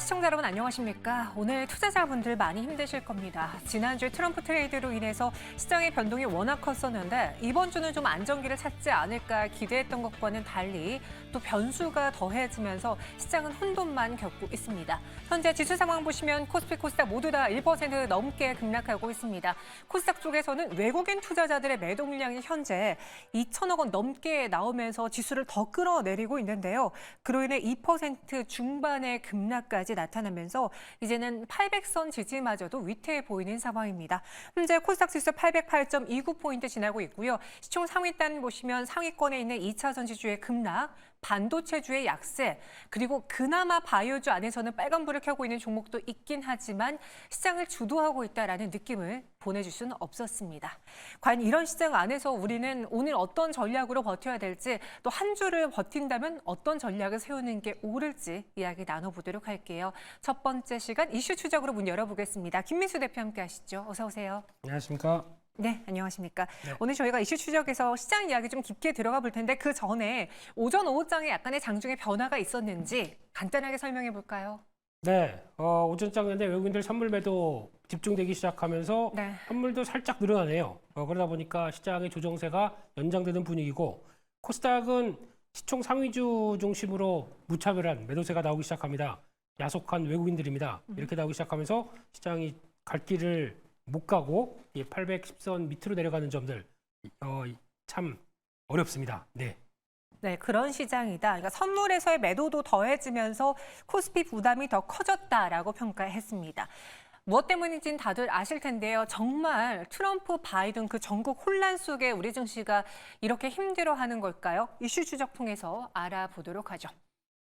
시청자 여러분 안녕하십니까? 오늘 투자자분들 많이 힘드실 겁니다. 지난주에 트럼프 트레이드로 인해서 시장의 변동이 워낙 컸었는데 이번 주는 좀 안정기를 찾지 않을까 기대했던 것과는 달리 또 변수가 더해지면서 시장은 혼돈만 겪고 있습니다. 현재 지수 상황 보시면 코스피, 코스닥 모두 다 1% 넘게 급락하고 있습니다. 코스닥 쪽에서는 외국인 투자자들의 매도 물량이 현재 2천억 원 넘게 나오면서 지수를 더 끌어내리고 있는데요. 그로 인해 2% 중반의 급락까지 나타나면서 이제는 800선 지지마저도 위태해 보이는 상황입니다. 현재 코스닥 지수 808.29포인트 지나고 있고요. 시총 상위단 보시면 상위권에 있는 2차 지주의 급락, 반도체주의 약세, 그리고 그나마 바이오주 안에서는 빨간불을 켜고 있는 종목도 있긴 하지만 시장을 주도하고 있다는 느낌을 보내줄 수는 없었습니다. 과연 이런 시장 안에서 우리는 오늘 어떤 전략으로 버텨야 될지, 또 한 주를 버틴다면 어떤 전략을 세우는 게 옳을지 이야기 나눠보도록 할게요. 첫 번째 시간 이슈 추적으로 문 열어보겠습니다. 김민수 대표 함께 하시죠. 어서 오세요. 안녕하십니까. 네, 안녕하십니까. 네. 오늘 저희가 이슈 추적에서 시장 이야기 좀 깊게 들어가 볼 텐데 그 전에 오전, 오후장에 약간의 장중에 변화가 있었는지 간단하게 설명해 볼까요? 네, 오전장인데 외국인들 선물 매도 집중되기 시작하면서 네. 선물도 살짝 늘어나네요. 그러다 보니까 시장의 조정세가 연장되는 분위기고 코스닥은 시총 상위주 중심으로 무차별한 매도세가 나오기 시작합니다. 야속한 외국인들입니다. 이렇게 나오기 시작하면서 시장이 갈 길을 못 가고 810선 밑으로 내려가는 점들 참 어렵습니다. 네. 네, 그런 시장이다. 그러니까 선물에서의 매도도 더해지면서 코스피 부담이 더 커졌다라고 평가했습니다. 무엇 때문인지는 다들 아실 텐데요. 정말 트럼프, 바이든 그 전국 혼란 속에 우리 증시가 이렇게 힘들어하는 걸까요? 이슈 추적 통해서 알아보도록 하죠.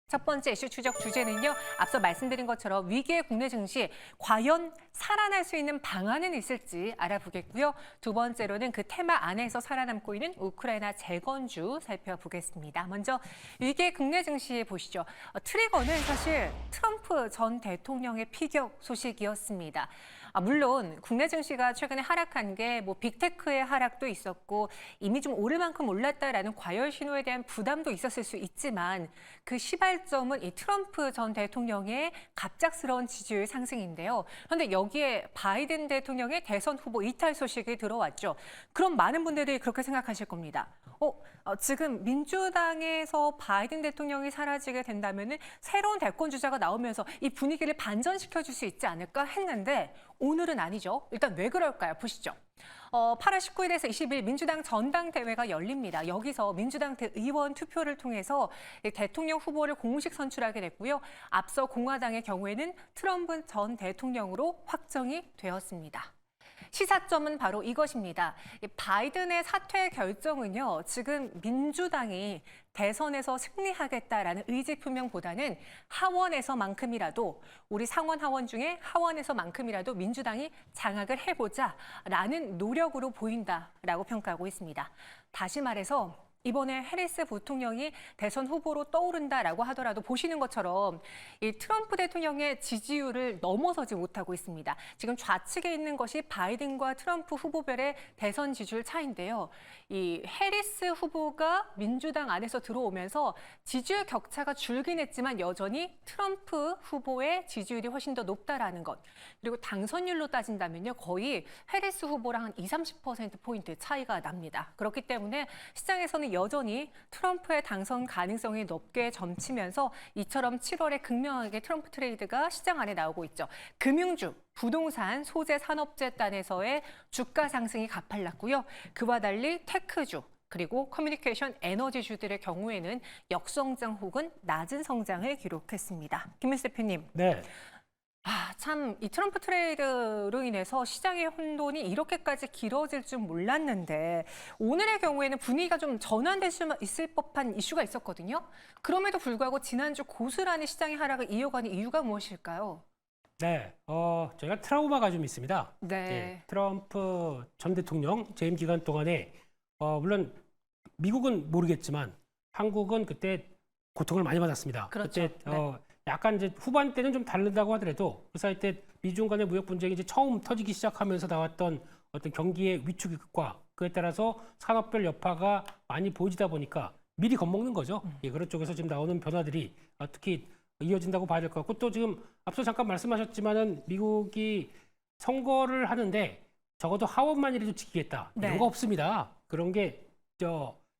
첫 번째 이슈 추적 주제는요. 앞서 말씀드린 것처럼 위기의 국내 증시 과연 살아날 수 있는 방안은 있을지 알아보겠고요. 두 번째로는 그 테마 안에서 살아남고 있는 우크라이나 재건주 살펴보겠습니다. 먼저 위기의 국내 증시 보시죠. 트리거는 사실 트럼프 전 대통령의 피격 소식이었습니다. 물론 국내 증시가 최근에 하락한 게 뭐 빅테크의 하락도 있었고 이미 좀 오를 만큼 올랐다라는 과열 신호에 대한 부담도 있었을 수 있지만 그 시발점은 이 트럼프 전 대통령의 갑작스러운 지지율 상승인데요. 그런데 여기에 바이든 대통령의 대선 후보 이탈 소식이 들어왔죠. 그럼 많은 분들이 그렇게 생각하실 겁니다. 지금 민주당에서 바이든 대통령이 사라지게 된다면은 새로운 대권 주자가 나오면서 이 분위기를 반전시켜 줄 수 있지 않을까 했는데 오늘은 아니죠. 일단 왜 그럴까요? 보시죠. 8월 19일에서 20일 민주당 전당대회가 열립니다. 여기서 민주당 의원 투표를 통해서 대통령 후보를 공식 선출하게 됐고요. 앞서 공화당의 경우에는 트럼프 전 대통령으로 확정이 되었습니다. 시사점은 바로 이것입니다. 바이든의 사퇴 결정은요, 지금 민주당이 대선에서 승리하겠다라는 의지 표명보다는 하원에서만큼이라도 우리 상원 하원 중에 하원에서만큼이라도 민주당이 장악을 해보자라는 노력으로 보인다라고 평가하고 있습니다. 다시 말해서 이번에 해리스 부통령이 대선 후보로 떠오른다라고 하더라도 보시는 것처럼 이 트럼프 대통령의 지지율을 넘어서지 못하고 있습니다. 지금 좌측에 있는 것이 바이든과 트럼프 후보별의 대선 지지율 차인데요. 이 해리스 후보가 민주당 안에서 들어오면서 지지율 격차가 줄긴 했지만 여전히 트럼프 후보의 지지율이 훨씬 더 높다라는 것. 그리고 당선율로 따진다면요. 거의 해리스 후보랑 한 20-30%포인트 차이가 납니다. 그렇기 때문에 시장에서는 여전히 트럼프의 당선 가능성이 높게 점치면서 이처럼 7월에 극명하게 트럼프 트레이드가 시장 안에 나오고 있죠. 금융주, 부동산, 소재 산업재단에서의 주가 상승이 가팔랐고요. 그와 달리 테크주, 그리고 커뮤니케이션 에너지주들의 경우에는 역성장 혹은 낮은 성장을 기록했습니다. 김민수 대표님. 네. 참 이 트럼프 트레이드로 인해서 시장의 혼돈이 이렇게까지 길어질 줄 몰랐는데 오늘의 경우에는 분위기가 좀 전환될 수 있을 법한 이슈가 있었거든요. 그럼에도 불구하고 지난주 고스란히 시장의 하락을 이어가는 이유가 무엇일까요? 네, 저희가 트라우마가 좀 있습니다. 네. 트럼프 전 대통령 재임 기간 동안에 물론 미국은 모르겠지만 한국은 그때 고통을 많이 받았습니다. 그렇죠. 그때 약간 이제 후반 때는 좀 다르다고 하더라도 그 사이 때 미중 간의 무역 분쟁이 이제 처음 터지기 시작하면서 나왔던 어떤 경기의 위축과 그에 따라서 산업별 여파가 많이 보여지다 보니까 미리 겁먹는 거죠. 그런 쪽에서 지금 나오는 변화들이 특히 이어진다고 봐야 될 것 같고 또 지금 앞서 잠깐 말씀하셨지만은 미국이 선거를 하는데 적어도 하원만이라도 지키겠다 네. 이런 거 없습니다. 그런 게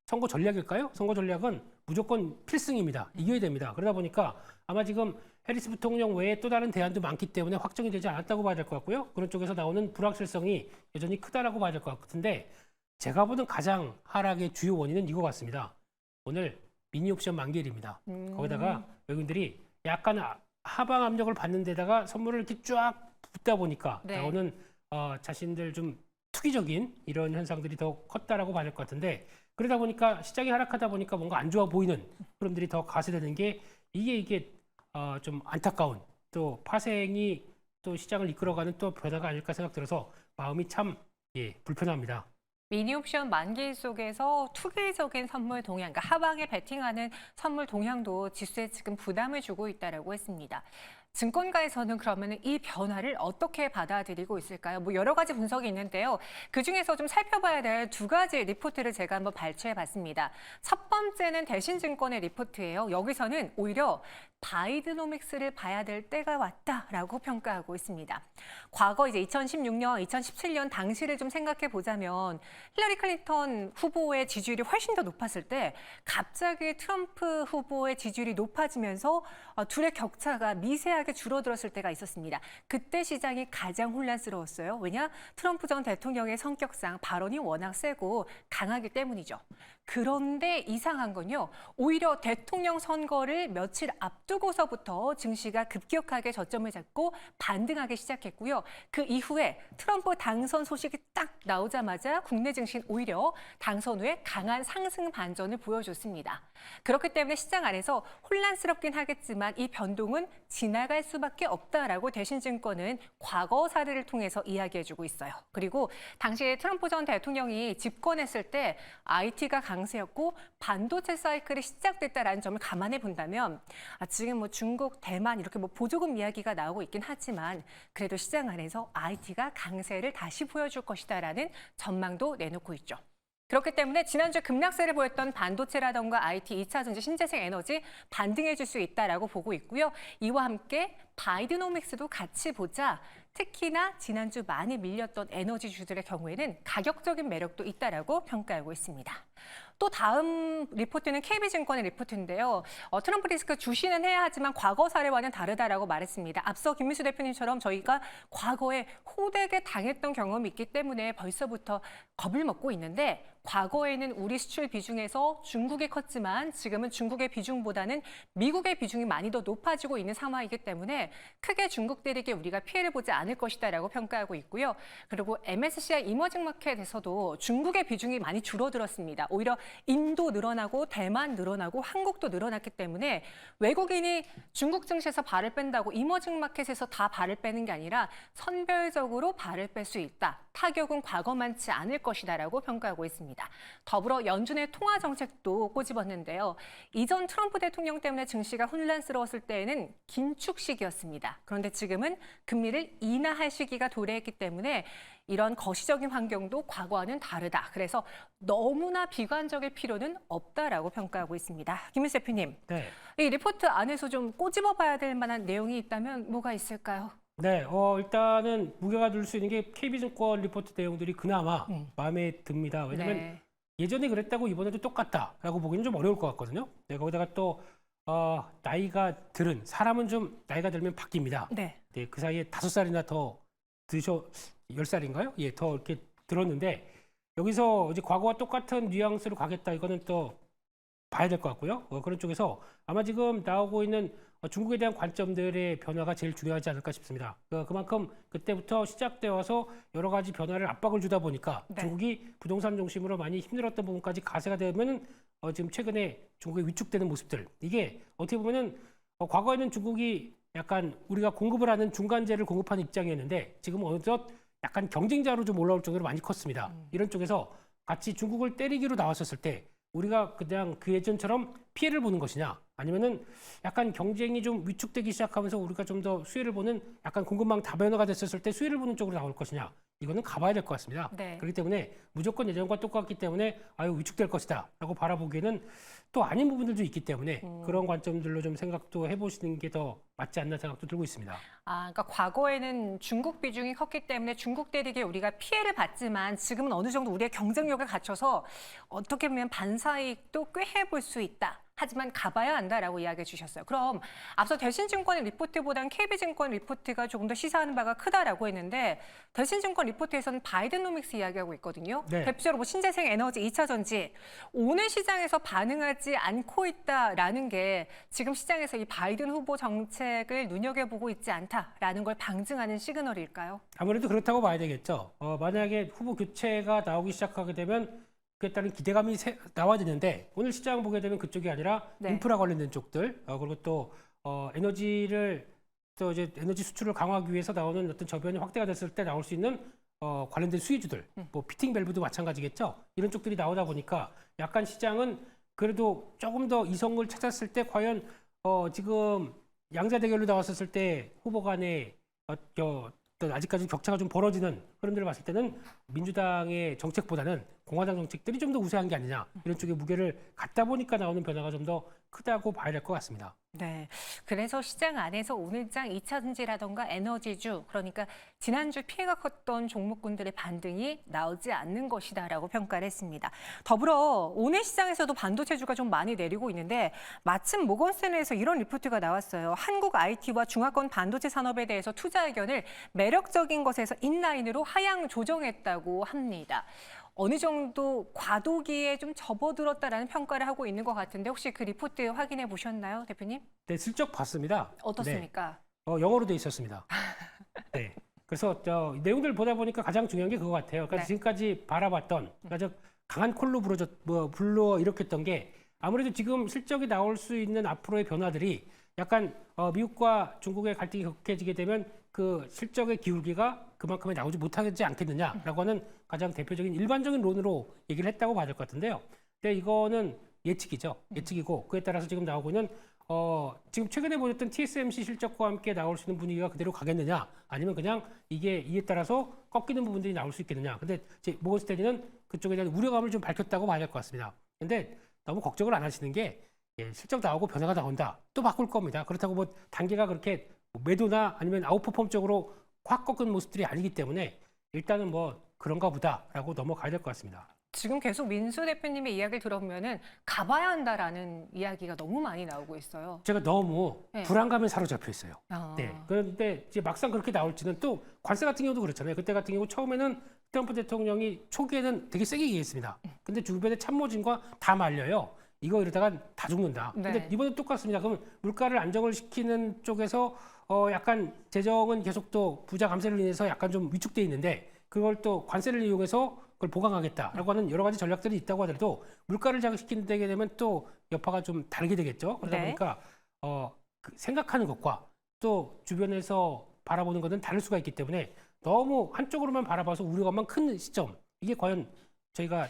선거 전략일까요? 선거 전략은 무조건 필승입니다. 이겨야 됩니다. 그러다 보니까 아마 지금 해리스 부통령 외에 또 다른 대안도 많기 때문에 확정이 되지 않았다고 봐야 될 것 같고요. 그런 쪽에서 나오는 불확실성이 여전히 크다라고 봐야 될 것 같은데 제가 보는 가장 하락의 주요 원인은 이거 같습니다. 오늘 미니옵션 만기일입니다. 거기다가 외국인들이 약간 하방 압력을 받는 데다가 선물을 이렇게 쫙 붓다 보니까 네. 나오는 자신들 좀 투기적인 이런 현상들이 더 컸다라고 봐야 될 것 같은데 그러다 보니까 시장이 하락하다 보니까 뭔가 안 좋아 보이는 흐름들이 더 가세되는 게 이게 좀 안타까운 또 파생이 또 시장을 이끌어가는 또 변화가 아닐까 생각 들어서 마음이 참 불편합니다. 미니옵션 만기 속에서 투기적인 선물 동향, 그러니까 하방에 베팅하는 선물 동향도 지수에 지금 부담을 주고 있다라고 했습니다. 증권가에서는 그러면 이 변화를 어떻게 받아들이고 있을까요? 뭐 여러 가지 분석이 있는데요. 그중에서 좀 살펴봐야 될 두 가지 리포트를 제가 한번 발췌해 봤습니다. 첫 번째는 대신증권의 리포트예요. 여기서는 오히려 바이드노믹스를 봐야 될 때가 왔다라고 평가하고 있습니다. 과거 이제 2016년, 2017년 당시를 좀 생각해 보자면 힐러리 클린턴 후보의 지지율이 훨씬 더 높았을 때 갑자기 트럼프 후보의 지지율이 높아지면서 둘의 격차가 미세하게 줄어들었을 때가 있었습니다. 그때 시장이 가장 혼란스러웠어요. 왜냐? 트럼프 전 대통령의 성격상 발언이 워낙 세고 강하기 때문이죠. 그런데 이상한 건요. 오히려 대통령 선거를 며칠 앞두고서부터 증시가 급격하게 저점을 잡고 반등하기 시작했고요. 그 이후에 트럼프 당선 소식이 딱 나오자마자 국내 증시는 오히려 당선 후에 강한 상승 반전을 보여줬습니다. 그렇기 때문에 시장 안에서 혼란스럽긴 하겠지만 이 변동은 지나갈 수밖에 없다라고 대신증권은 과거 사례를 통해서 이야기해주고 있어요. 그리고 당시에 트럼프 전 대통령이 집권했을 때 IT가 강세였고 반도체 사이클이 시작됐다라는 점을 감안해 본다면 지금 뭐 중국, 대만 이렇게 뭐 보조금 이야기가 나오고 있긴 하지만 그래도 시장 안에서 IT가 강세를 다시 보여줄 것이다라는 전망도 내놓고 있죠. 그렇기 때문에 지난주 급락세를 보였던 반도체라던가 IT, 2차 전지, 신재생 에너지 반등해 줄 수 있다라고 보고 있고요. 이와 함께 바이드노믹스도 같이 보자. 특히나 지난주 많이 밀렸던 에너지주들의 경우에는 가격적인 매력도 있다라고 평가하고 있습니다. 또 다음 리포트는 KB증권의 리포트인데요. 트럼프 리스크 주시는 해야 하지만 과거 사례와는 다르다라고 말했습니다. 앞서 김민수 대표님처럼 저희가 과거에 호되게 당했던 경험이 있기 때문에 벌써부터 겁을 먹고 있는데 과거에는 우리 수출 비중에서 중국이 컸지만 지금은 중국의 비중보다는 미국의 비중이 많이 더 높아지고 있는 상황이기 때문에 크게 중국들에게 우리가 피해를 보지 않을 것이다라고 평가하고 있고요. 그리고 MSCI 이머징 마켓에서도 중국의 비중이 많이 줄어들었습니다. 오히려 인도 늘어나고 대만 늘어나고 한국도 늘어났기 때문에 외국인이 중국 증시에서 발을 뺀다고 이머징 마켓에서 다 발을 빼는 게 아니라 선별적으로 발을 뺄 수 있다. 타격은 과거만치 않을 것이다라고 평가하고 있습니다. 더불어 연준의 통화 정책도 꼬집었는데요. 이전 트럼프 대통령 때문에 증시가 혼란스러웠을 때에는 긴축 시기였습니다. 그런데 지금은 금리를 인하할 시기가 도래했기 때문에 이런 거시적인 환경도 과거와는 다르다. 그래서 너무나 비관적일 필요는 없다라고 평가하고 있습니다. 김민수 대표님, 네. 이 리포트 안에서 좀 꼬집어봐야 될 만한 내용이 있다면 뭐가 있을까요? 네, 일단은 무게가 둘 수 있는 게 KB증권 리포트 내용들이 그나마 마음에 듭니다. 왜냐하면 네. 예전에 그랬다고 이번에도 똑같다라고 보기는 좀 어려울 것 같거든요. 네, 거기다가 또 나이가 들은 사람은 좀 나이가 들면 바뀝니다. 네. 네, 그 사이에 5살이나 더 10살인가요? 예, 더 이렇게 들었는데 여기서 이제 과거와 똑같은 뉘앙스로 가겠다 이거는 또 봐야 될 것 같고요. 그런 쪽에서 아마 지금 나오고 있는 중국에 대한 관점들의 변화가 제일 중요하지 않을까 싶습니다. 그만큼 그때부터 시작되어 와서 여러 가지 변화를 압박을 주다 보니까 네. 중국이 부동산 중심으로 많이 힘들었던 부분까지 가세가 되면은 지금 최근에 중국의 위축되는 모습들 이게 어떻게 보면은 과거에는 중국이 약간 우리가 공급을 하는 중간재를 공급하는 입장이었는데 지금 어느덧 약간 경쟁자로 좀 올라올 정도로 많이 컸습니다. 이런 쪽에서 같이 중국을 때리기로 나왔었을 때 우리가 그냥 그 예전처럼 피해를 보는 것이냐 아니면은 약간 경쟁이 좀 위축되기 시작하면서 우리가 좀 더 수혜를 보는 약간 공급망 다변화가 됐었을 때 수혜를 보는 쪽으로 나올 것이냐 이거는 가봐야 될 것 같습니다. 네. 그렇기 때문에 무조건 예전과 똑같기 때문에 위축될 것이다라고 바라보기에는 또 아닌 부분들도 있기 때문에 그런 관점들로 좀 생각도 해보시는 게 더 맞지 않나 생각도 들고 있습니다. 그러니까 과거에는 중국 비중이 컸기 때문에 중국 대륙에 우리가 피해를 봤지만 지금은 어느 정도 우리의 경쟁력을 갖춰서 어떻게 보면 반사이익도 꽤 해볼 수 있다. 하지만 가봐야 한다라고 이야기해 주셨어요. 그럼 앞서 대신증권의 리포트보다는 KB증권 리포트가 조금 더 시사하는 바가 크다라고 했는데 대신증권 리포트에서는 바이든노믹스 이야기하고 있거든요. 네. 대표적으로 뭐 신재생 에너지 2차 전지 오늘 시장에서 반응하지 않고 있다라는 게 지금 시장에서 이 바이든 후보 정책을 눈여겨보고 있지 않다라는 걸 방증하는 시그널일까요? 아무래도 그렇다고 봐야 되겠죠. 만약에 후보 교체가 나오기 시작하게 되면 그에 따른 기대감이 나와야 되는데 오늘 시장 보게 되면 그쪽이 아니라 네. 인프라 관련된 쪽들 그리고 또 에너지를 또 이제 에너지 수출을 강화하기 위해서 나오는 어떤 저변이 확대가 됐을 때 나올 수 있는 관련된 수혜주들, 뭐 피팅 밸브도 마찬가지겠죠. 이런 쪽들이 나오다 보니까 약간 시장은 그래도 조금 더 이성을 찾았을 때 과연 지금 양자 대결로 나왔었을 때 후보 간에 아직까지 격차가 좀 벌어지는 흐름들을 봤을 때는 민주당의 정책보다는 공화당 정책들이 좀 더 우세한 게 아니냐 이런 쪽에 무게를 갖다 보니까 나오는 변화가 좀 더 크다고 봐야 될 것 같습니다. 네. 그래서 시장 안에서 오늘장 2차 전지라던가 에너지주, 그러니까 지난주 피해가 컸던 종목군들의 반등이 나오지 않는 것이다라고 평가를 했습니다. 더불어 오늘 시장에서도 반도체주가 좀 많이 내리고 있는데 마침 모건스탠리에서 이런 리포트가 나왔어요. 한국 IT와 중화권 반도체 산업에 대해서 투자 의견을 매력적인 것에서 인라인으로 하향 조정했다고 합니다. 어느 정도 과도기에 좀 접어들었다라는 평가를 하고 있는 것 같은데 혹시 그 리포트 확인해 보셨나요, 대표님? 네, 슬쩍 봤습니다. 어떻습니까? 네, 영어로 돼 있었습니다. 네, 그래서 내용들 보다 보니까 가장 중요한 게 그거 같아요. 그러니까 네. 지금까지 바라봤던 아주 강한 콜로 불러 일으켰던 게 아무래도 지금 실적이 나올 수 있는 앞으로의 변화들이 약간 미국과 중국의 갈등이 격해지게 되면 그 실적의 기울기가 그만큼에 나오지 못하지 않겠느냐라고 하는 가장 대표적인 일반적인 론으로 얘기를 했다고 봐야 될 것 같은데요. 근데 이거는 예측이죠. 예측이고 그에 따라서 지금 나오고 있는 지금 최근에 보였던 TSMC 실적과 함께 나올 수 있는 분위기가 그대로 가겠느냐 아니면 그냥 이에 따라서 꺾이는 부분들이 나올 수 있겠느냐. 근데 모건스탠리는 그쪽에 대한 우려감을 좀 밝혔다고 봐야 될 것 같습니다. 근데 너무 걱정을 안 하시는 게 실적 나오고 변화가 나온다. 또 바꿀 겁니다. 그렇다고 뭐 단계가 그렇게 매도나 아니면 아웃퍼폼 쪽으로 확 꺾은 모습들이 아니기 때문에 일단은 뭐 그런가 보다라고 넘어가야 될 것 같습니다. 지금 계속 민수 대표님의 이야기를 들어보면은 가봐야 한다라는 이야기가 너무 많이 나오고 있어요. 제가 너무 네. 불안감에 사로잡혀 있어요. 아. 네. 그런데 이제 막상 그렇게 나올지는 또 관세 같은 경우도 그렇잖아요. 그때 같은 경우 처음에는 트럼프 대통령이 초기에는 되게 세게 얘기했습니다. 근데 주변의 참모진과 다 말려요. 이거 이러다가 다 죽는다. 네. 근데 이번엔 똑같습니다. 그럼 물가를 안정을 시키는 쪽에서 약간 재정은 계속 또 부자 감세를 인해서 약간 좀 위축돼 있는데 그걸 또 관세를 이용해서 그걸 보강하겠다라고 하는 여러 가지 전략들이 있다고 하더라도 물가를 자극시키게 되면 또 여파가 좀 다르게 되겠죠. 그러다 네. 보니까 그 생각하는 것과 또 주변에서 바라보는 것은 다를 수가 있기 때문에 너무 한쪽으로만 바라봐서 우려감만 큰 시점 이게 과연 저희가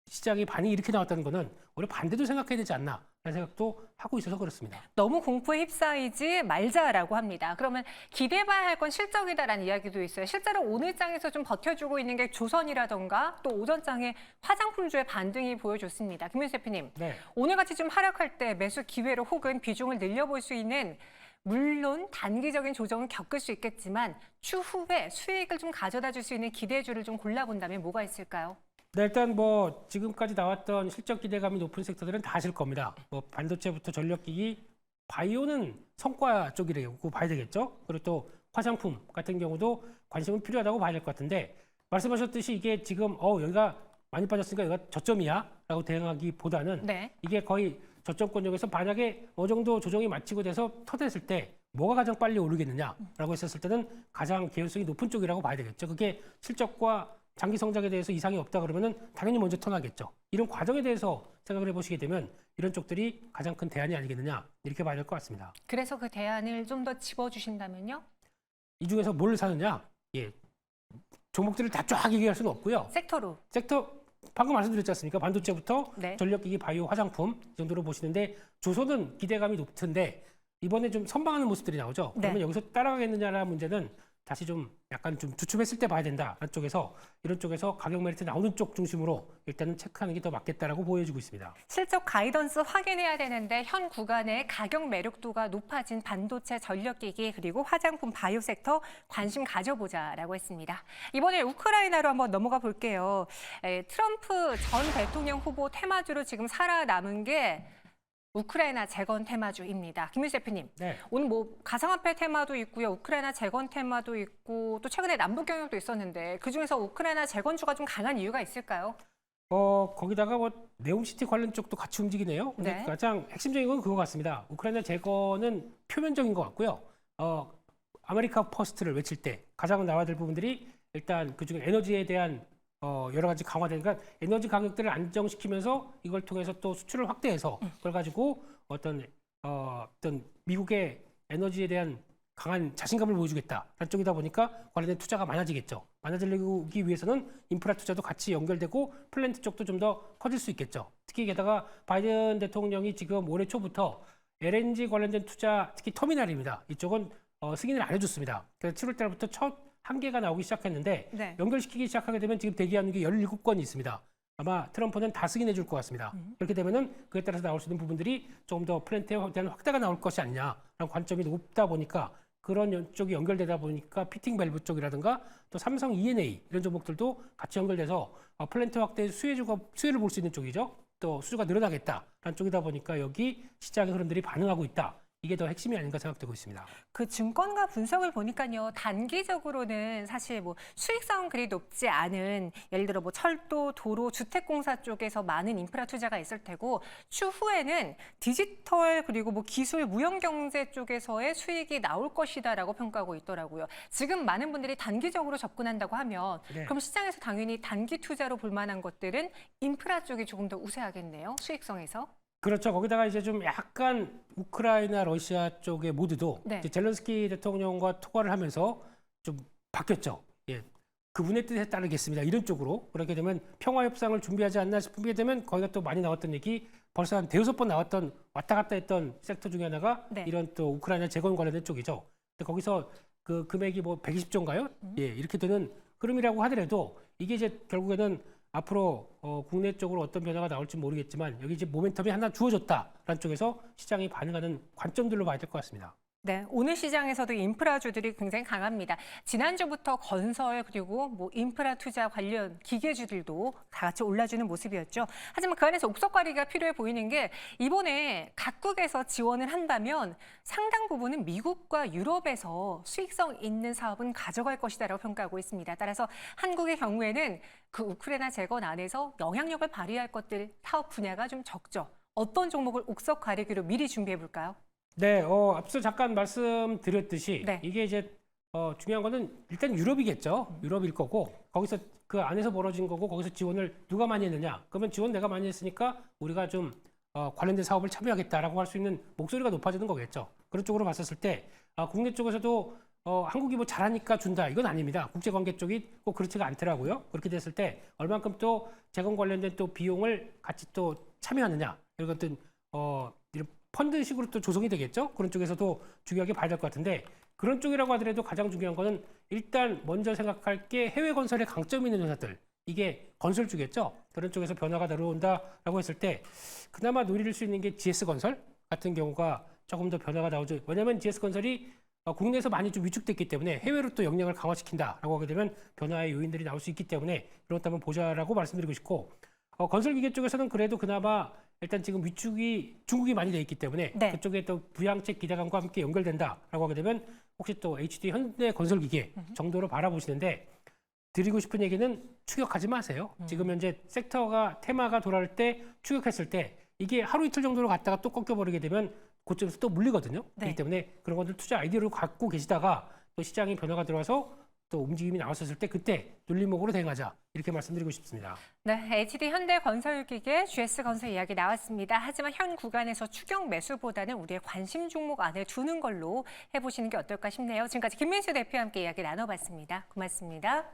시장이 반응이 이렇게 나왔다는 거는 오히려 반대도 생각해야 되지 않나 라는 생각도 하고 있어서 그렇습니다. 너무 공포에 휩싸이지 말자라고 합니다. 그러면 기대봐야 할 건 실적이다라는 이야기도 있어요. 실제로 오늘 장에서 좀 버텨주고 있는 게 조선이라던가 또 오전 장에 화장품주의 반등이 보여줬습니다. 김민수 대표님, 네. 오늘같이 좀 하락할 때 매수 기회로 혹은 비중을 늘려볼 수 있는 물론 단기적인 조정은 겪을 수 있겠지만 추후에 수익을 좀 가져다 줄 수 있는 기대주를 좀 골라본다면 뭐가 있을까요? 네, 일단 뭐 지금까지 나왔던 실적 기대감이 높은 섹터들은 다 아실 겁니다. 뭐 반도체부터 전력기기, 바이오는 성과 쪽이라고 봐야 되겠죠. 그리고 또 화장품 같은 경우도 관심은 필요하다고 봐야 될 것 같은데 말씀하셨듯이 이게 지금 여기가 많이 빠졌으니까 여기가 저점이야라고 대응하기보다는 네. 이게 거의 저점권역에서 만약에 어느 정도 조정이 마치고 돼서 터졌을 때 뭐가 가장 빨리 오르겠느냐라고 했었을 때는 가장 개연성이 높은 쪽이라고 봐야 되겠죠. 그게 실적과 장기 성장에 대해서 이상이 없다 그러면은 당연히 먼저 터나겠죠. 이런 과정에 대해서 생각을 해보시게 되면 이런 쪽들이 가장 큰 대안이 아니겠느냐 이렇게 봐야 될 것 같습니다. 그래서 그 대안을 좀 더 집어주신다면요? 이 중에서 뭘 사느냐? 종목들을 다 쫙 얘기할 수는 없고요. 섹터로. 섹터 방금 말씀드렸지 않습니까? 반도체부터 네. 전력기기, 바이오, 화장품 이 정도로 보시는데 조선은 기대감이 높던데 이번에 좀 선방하는 모습들이 나오죠. 그러면 네. 여기서 따라가겠느냐라는 문제는 다시 좀 약간 좀 주춤했을 때 봐야 된다. 쪽에서 이런 쪽에서 가격 메리트 나오는 쪽 중심으로 일단은 체크하는 게 더 맞겠다라고 보여지고 있습니다. 실적 가이던스 확인해야 되는데 현 구간의 가격 매력도가 높아진 반도체, 전력기기 그리고 화장품, 바이오 섹터 관심 가져보자라고 했습니다. 이번에 우크라이나로 한번 넘어가 볼게요. 트럼프 전 대통령 후보 테마주로 지금 살아남은 게 우크라이나 재건 테마주입니다. 김민수 대표님, 네. 오늘 뭐 가상화폐 테마도 있고요, 우크라이나 재건 테마도 있고 또 최근에 남북 경협도 있었는데 그 중에서 우크라이나 재건주가 좀 강한 이유가 있을까요? 거기다가 뭐 네옴시티 관련 쪽도 같이 움직이네요. 근데 네. 가장 핵심적인 건 그거 같습니다. 우크라이나 재건은 표면적인 것 같고요. 아메리카 퍼스트를 외칠 때 가장 나와야 될 부분들이 일단 그중에 에너지에 대한 여러 가지 강화된, 그러니까 에너지 가격들을 안정시키면서 이걸 통해서 또 수출을 확대해서 그걸 가지고 어떤 미국의 에너지에 대한 강한 자신감을 보여주겠다라는 쪽이다 보니까 관련된 투자가 많아지겠죠. 많아지기 위해서는 인프라 투자도 같이 연결되고 플랜트 쪽도 좀 더 커질 수 있겠죠. 특히 게다가 바이든 대통령이 지금 올해 초부터 LNG 관련된 투자, 특히 터미널입니다. 이쪽은 승인을 안 해줬습니다. 그래서 7월 달부터 첫 한 개가 나오기 시작했는데 네. 연결시키기 시작하게 되면 지금 대기하는 게 17건이 있습니다. 아마 트럼프는 다 승인해 줄 것 같습니다. 그렇게 되면은 그에 따라서 나올 수 있는 부분들이 조금 더 플랜트에 대한 확대가 나올 것이 아니냐라는 관점이 높다 보니까 그런 쪽이 연결되다 보니까 피팅 밸브 쪽이라든가 또 삼성 E&A 이런 종목들도 같이 연결돼서 플랜트 확대 수혜를 볼 수 있는 쪽이죠. 또 수주가 늘어나겠다라는 쪽이다 보니까 여기 시장의 흐름들이 반응하고 있다. 이게 더 핵심이 아닌가 생각되고 있습니다. 그 증권가 분석을 보니까요, 단기적으로는 사실 뭐 수익성은 그리 높지 않은, 예를 들어 뭐 철도, 도로, 주택공사 쪽에서 많은 인프라 투자가 있을 테고, 추후에는 디지털 그리고 뭐 기술, 무형경제 쪽에서의 수익이 나올 것이다라고 평가하고 있더라고요. 지금 많은 분들이 단기적으로 접근한다고 하면, 네. 그럼 시장에서 당연히 단기 투자로 볼 만한 것들은 인프라 쪽이 조금 더 우세하겠네요, 수익성에서. 그렇죠. 거기다가 이제 좀 약간 우크라이나, 러시아 쪽에 모두도 네. 이제 젤렌스키 대통령과 통화를 하면서 좀 바뀌었죠. 예. 그분의 뜻에 따르겠습니다. 이런 쪽으로. 그렇게 되면 평화 협상을 준비하지 않나 싶게 되면 거기가 또 많이 나왔던 얘기, 벌써 한 대여섯 번 나왔던 왔다 갔다 했던 섹터 중에 하나가 네. 이런 또 우크라이나 재건 관련된 쪽이죠. 근데 거기서 그 금액이 뭐 120조인가요? 예, 이렇게 되는 흐름이라고 하더라도 이게 이제 결국에는 앞으로 국내 쪽으로 어떤 변화가 나올지 모르겠지만 여기 이제 모멘텀이 하나 주어졌다라는 쪽에서 시장이 반응하는 관점들로 봐야 될 것 같습니다. 네, 오늘 시장에서도 인프라주들이 굉장히 강합니다. 지난주부터 건설 그리고 뭐 인프라 투자 관련 기계주들도 다 같이 올라주는 모습이었죠. 하지만 그 안에서 옥석 가리기가 필요해 보이는 게 이번에 각국에서 지원을 한다면 상당 부분은 미국과 유럽에서 수익성 있는 사업은 가져갈 것이다라고 평가하고 있습니다. 따라서 한국의 경우에는 그 우크라이나 재건 안에서 영향력을 발휘할 것들 사업 분야가 좀 적죠. 어떤 종목을 옥석 가리기로 미리 준비해 볼까요? 네, 앞서 잠깐 말씀드렸듯이 네. 이게 이제 중요한 거는 일단 유럽이겠죠. 유럽일 거고 거기서 그 안에서 벌어진 거고 거기서 지원을 누가 많이 했느냐? 그러면 지원 내가 많이 했으니까 우리가 좀 관련된 사업을 참여하겠다라고 할 수 있는 목소리가 높아지는 거겠죠. 그런 쪽으로 봤었을 때 국내 쪽에서도 한국이 뭐 잘하니까 준다 이건 아닙니다. 국제관계 쪽이 꼭 그렇지가 않더라고요. 그렇게 됐을 때 얼만큼 또 재건 관련된 또 비용을 같이 또 참여하느냐 이런 것들 이런 펀드식으로 또 조성이 되겠죠. 그런 쪽에서도 중요하게 봐야 될 것 같은데 그런 쪽이라고 하더라도 가장 중요한 거는 일단 먼저 생각할 게 해외 건설에 강점이 있는 회사들. 이게 건설주겠죠. 그런 쪽에서 변화가 들어온다라고 했을 때 그나마 노릴 수 있는 게 GS건설 같은 경우가 조금 더 변화가 나오죠. 왜냐하면 GS건설이 국내에서 많이 좀 위축됐기 때문에 해외로 또 역량을 강화시킨다라고 하게 되면 변화의 요인들이 나올 수 있기 때문에 그렇다면 보자라고 말씀드리고 싶고 건설기계 쪽에서는 그래도 그나마 일단 지금 위축이 중국이 많이 돼 있기 때문에 네. 그쪽에 또 부양책 기대감과 함께 연결된다라고 하게 되면 혹시 또 HD 현대건설기계 정도로 바라보시는데 드리고 싶은 얘기는 추격하지 마세요. 지금 현재 섹터가 테마가 돌아올 때 추격했을 때 이게 하루 이틀 정도로 갔다가 또 꺾여버리게 되면 고점에서 또 물리거든요. 네. 그렇기 때문에 그런 것들 투자 아이디어를 갖고 계시다가 또 시장이 변화가 들어와서 또 움직임이 나왔었을 때 그때 눌림목으로 대응하자 이렇게 말씀드리고 싶습니다. 네, HD 현대건설기계, GS건설 이야기 나왔습니다. 하지만 현 구간에서 추격 매수보다는 우리의 관심 종목 안에 두는 걸로 해보시는 게 어떨까 싶네요. 지금까지 김민수 대표와 함께 이야기 나눠봤습니다. 고맙습니다.